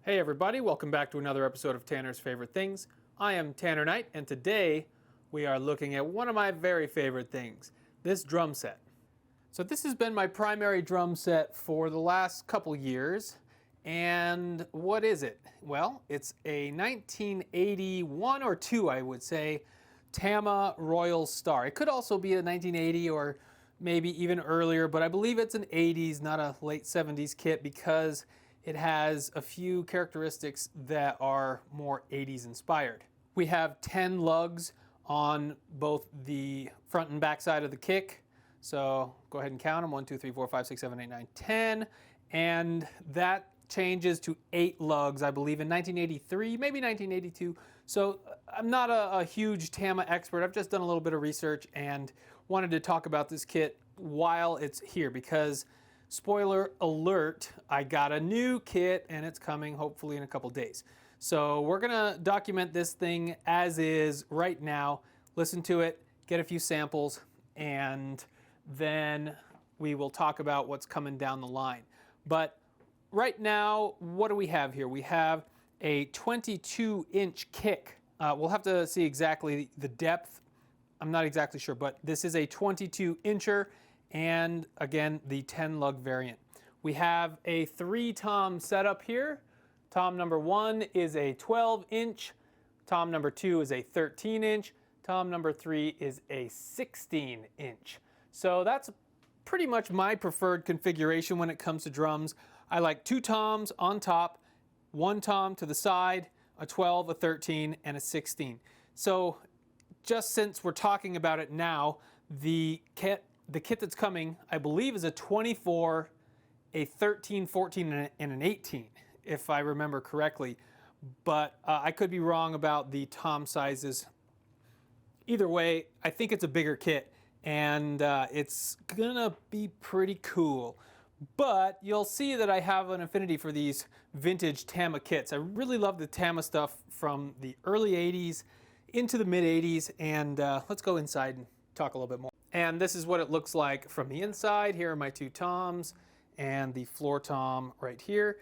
Hey everybody, welcome back to another episode of Tanner's Favorite Things. I am Tanner Knight, and today we are looking at one of my very favorite things, this drum set. So this has been my primary drum set for the last couple years, and what is it? Well, it's a 1981 or 2, I would say, Tama Royalstar. It could also be a 1980 or maybe even earlier, but I believe it's an 80s, not a late 70s kit because it has a few characteristics that are more 80s inspired. We have 10 lugs on both the front and back side of the kick. So go ahead and count them, 1, 2, 3, 4, 5, 6, 7, 8, 9, 10. And that changes to 8 lugs, I believe, in 1983, maybe 1982. So I'm not a huge Tama expert. I've just done a little bit of research and wanted to talk about this kit while it's here because, spoiler alert, I got a new kit and it's coming hopefully in a couple days. So we're gonna document this thing as is right now, listen to it, get a few samples, and then we will talk about what's coming down the line. But right now, what do we have here? We have a 22-inch kick. We'll have to see exactly the depth. I'm not exactly sure, but this is a 22-incher. And again, the 10 lug variant. We have a 3-tom setup here. Tom number 1 is a 12-inch. Tom number 2 is a 13-inch. Tom number 3 is a 16-inch. So that's pretty much my preferred configuration when it comes to drums. I like 2 toms on top, 1 tom to the side, a 12, a 13, and a 16. So just since we're talking about it now, the kit that's coming, I believe, is a 24, a 13, 14, and an 18, if I remember correctly. But I could be wrong about the tom sizes. Either way, I think it's a bigger kit, and it's gonna be pretty cool. But you'll see that I have an affinity for these vintage Tama kits. I really love the Tama stuff from the early 80s into the mid 80s, and let's go inside and talk a little bit more. And this is what it looks like from the inside. Here are my 2 toms and the floor tom right here.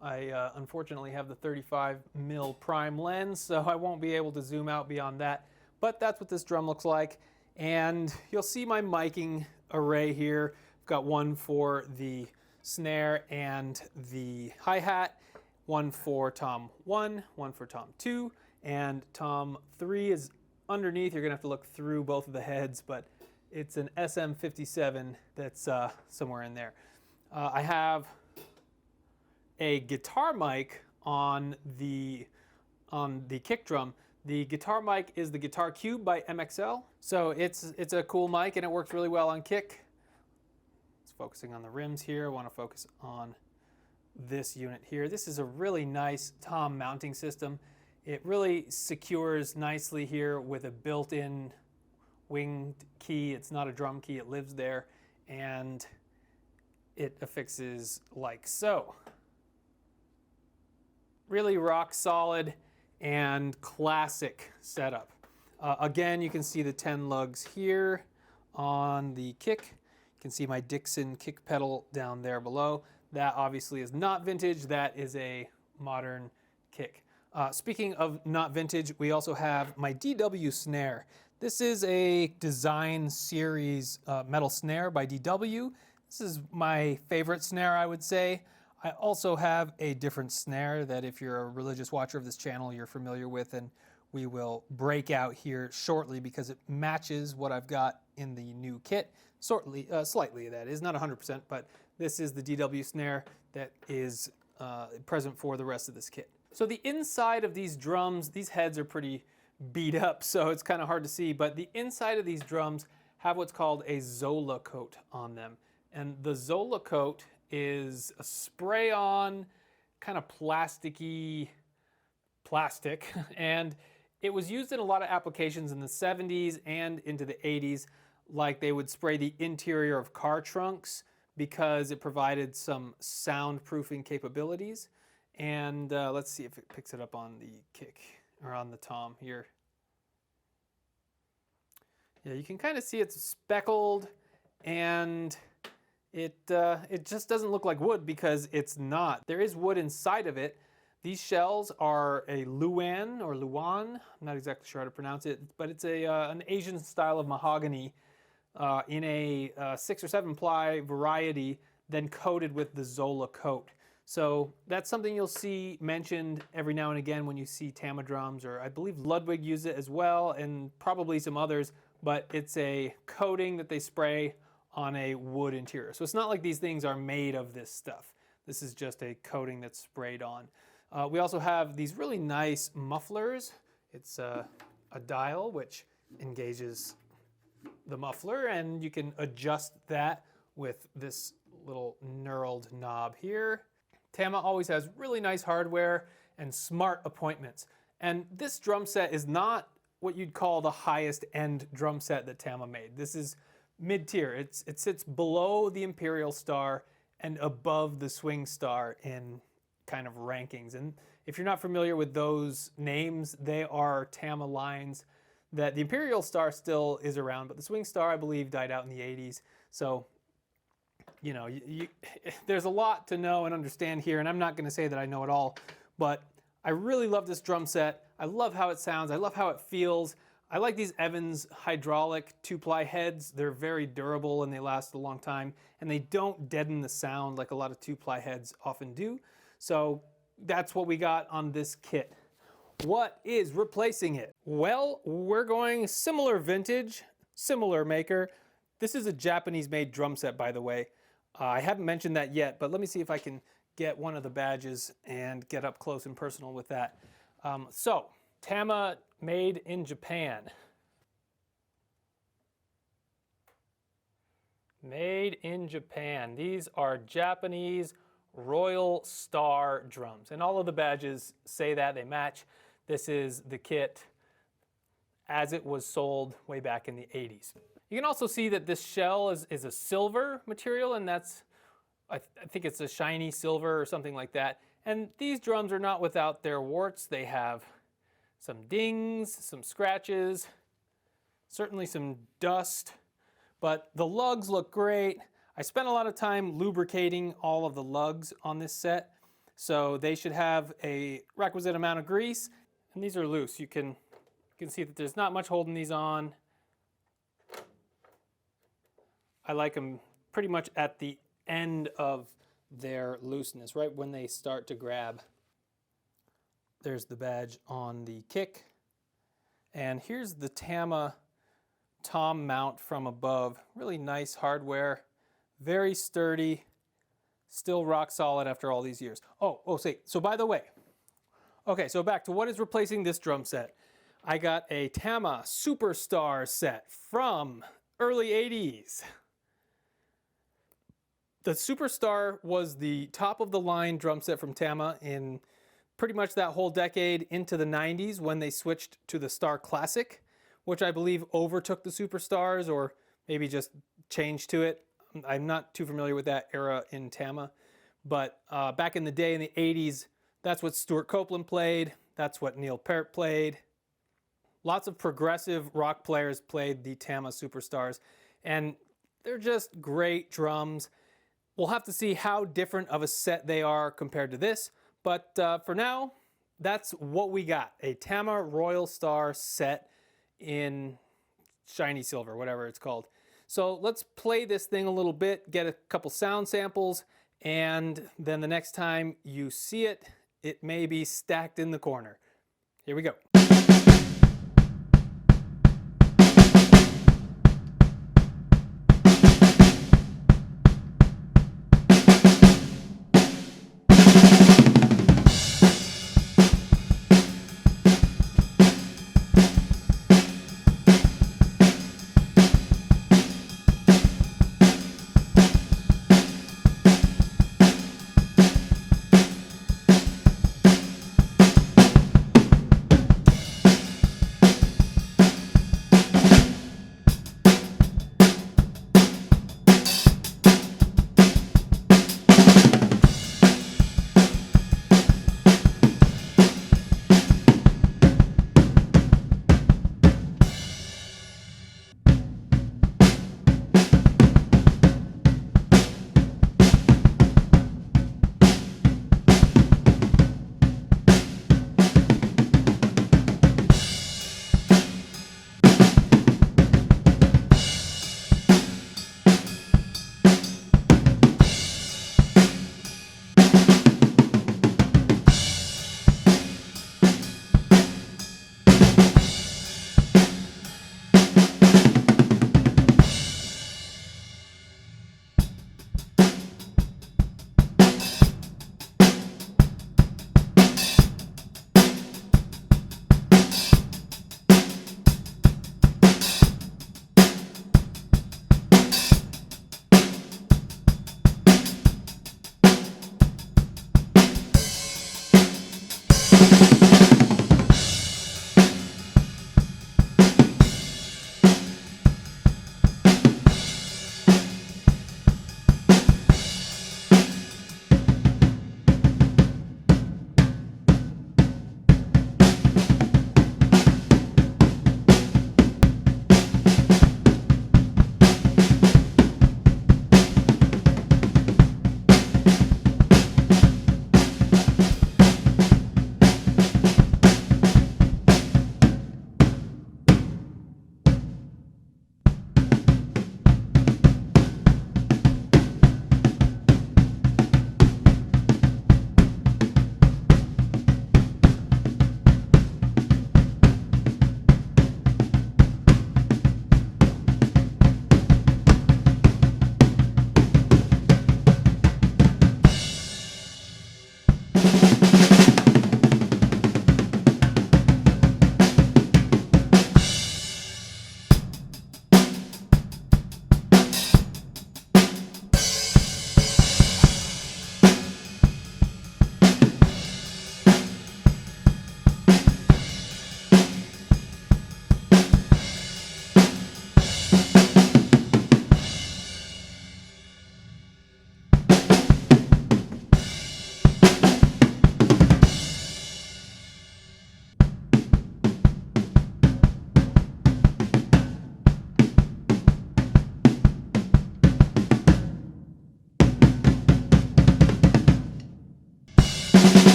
I unfortunately have the 35mm prime lens, so I won't be able to zoom out beyond that. But that's what this drum looks like. And you'll see my miking array here. I've got one for the snare and the hi-hat, one for tom 1, one for tom 2, and tom 3 is underneath. You're gonna have to look through both of the heads, but it's an SM57 that's somewhere in there. I have a guitar mic on the kick drum. The guitar mic is the Guitar Cube by MXL. So it's a cool mic and it works really well on kick. It's focusing on the rims here. I want to focus on this unit here. This is a really nice tom mounting system. It really secures nicely here with a built-in winged key. It's not a drum key, it lives there, and it affixes like so. Really rock solid and classic setup. Again, you can see the 10 lugs here on the kick. You can see my Dixon kick pedal down there below. That obviously is not vintage, that is a modern kick. Speaking of not vintage, we also have my DW snare. This is a design series metal snare by DW. This is my favorite snare, I would say. I also have a different snare that if you're a religious watcher of this channel, you're familiar with, and we will break out here shortly because it matches what I've got in the new kit. Slightly, that is, not 100%, but this is the DW snare that is present for the rest of this kit. So the inside of these drums, these heads are pretty beat up, so it's kind of hard to see, but the inside of these drums have what's called a Zola coat on them. And the Zola coat is a spray-on, kind of plasticky plastic, and it was used in a lot of applications in the 70s and into the 80s, like they would spray the interior of car trunks because it provided some soundproofing capabilities. And let's see if it picks it up on the kick or on the tom here. Yeah, you can kind of see it's speckled, and it just doesn't look like wood because it's not. There is wood inside of it. These shells are a Luan or Luan. I'm not exactly sure how to pronounce it, but it's an Asian style of mahogany in a 6 or 7 ply variety, then coated with the Zola coat. So that's something you'll see mentioned every now and again when you see Tama drums, or I believe Ludwig used it as well, and probably some others, but it's a coating that they spray on a wood interior. So it's not like these things are made of this stuff. This is just a coating that's sprayed on. We also have these really nice mufflers. It's a dial which engages the muffler, and you can adjust that with this little knurled knob here. Tama always has really nice hardware and smart appointments. And this drum set is not what you'd call the highest end drum set that Tama made. This is mid-tier. It sits below the Imperial Star and above the Swing Star in kind of rankings. And if you're not familiar with those names, they are Tama lines that the Imperial Star still is around, but the Swing Star, I believe, died out in the 80s. So, you know, there's a lot to know and understand here, and I'm not going to say that I know it all, but I really love this drum set. I love how it sounds. I love how it feels. I like these Evans hydraulic 2-ply heads. They're very durable and they last a long time, and they don't deaden the sound like a lot of 2-ply heads often do. So that's what we got on this kit. What is replacing it? Well, we're going similar vintage, similar maker. This is a Japanese-made drum set, by the way. I haven't mentioned that yet, but let me see if I can get one of the badges and get up close and personal with that. So, Tama made in Japan. Made in Japan. These are Japanese Royalstar drums. And all of the badges say that, they match. This is the kit as it was sold way back in the 80s. You can also see that this shell is a silver material, and that's, I think it's a shiny silver or something like that. And these drums are not without their warts. They have some dings, some scratches, certainly some dust, but the lugs look great. I spent a lot of time lubricating all of the lugs on this set, so they should have a requisite amount of grease, and these are loose. You can see that there's not much holding these on. I like them pretty much at the end of their looseness, right when they start to grab. There's the badge on the kick. And here's the Tama tom mount from above. Really nice hardware, very sturdy, still rock solid after all these years. So by the way, okay, so back to what is replacing this drum set. I got a Tama Superstar set from early 80s. The Superstar was the top of the line drum set from Tama in pretty much that whole decade into the 90s when they switched to the Star Classic, which I believe overtook the Superstars or maybe just changed to it. I'm not too familiar with that era in Tama, but back in the day in the 80s, that's what Stuart Copeland played. That's what Neil Peart played. Lots of progressive rock players played the Tama Superstars, and they're just great drums. We'll have to see how different of a set they are compared to this, but for now, that's what we got. A Tama Royalstar set in shiny silver, whatever it's called. So let's play this thing a little bit, get a couple sound samples, and then the next time you see it, it may be stacked in the corner. Here we go.